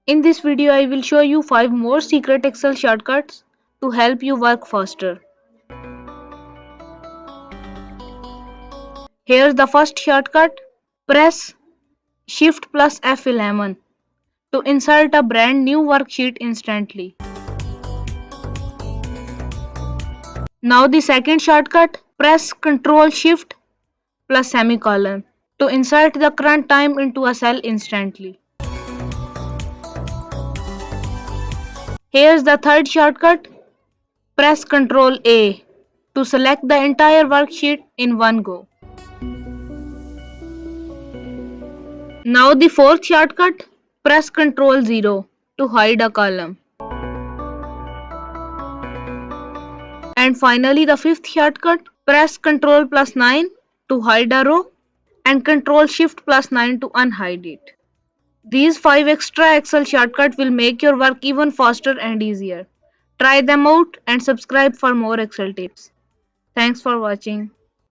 In this video, I will show you 5 more secret Excel shortcuts to help you work faster. Here's the first shortcut. Press Shift plus F11 to insert a brand new worksheet instantly. Now the second shortcut. Press Ctrl Shift plus semicolon to insert the current time into a cell instantly. Here's the third shortcut. Press Ctrl A to select the entire worksheet in one go. Now the fourth shortcut. Press Ctrl 0 to hide a column. And finally the fifth shortcut. Press Ctrl plus 9 to hide a row and Ctrl Shift plus 9 to unhide it. These 5 extra Excel shortcuts will make your work even faster and easier. Try them out and subscribe for more Excel tips. Thanks for watching.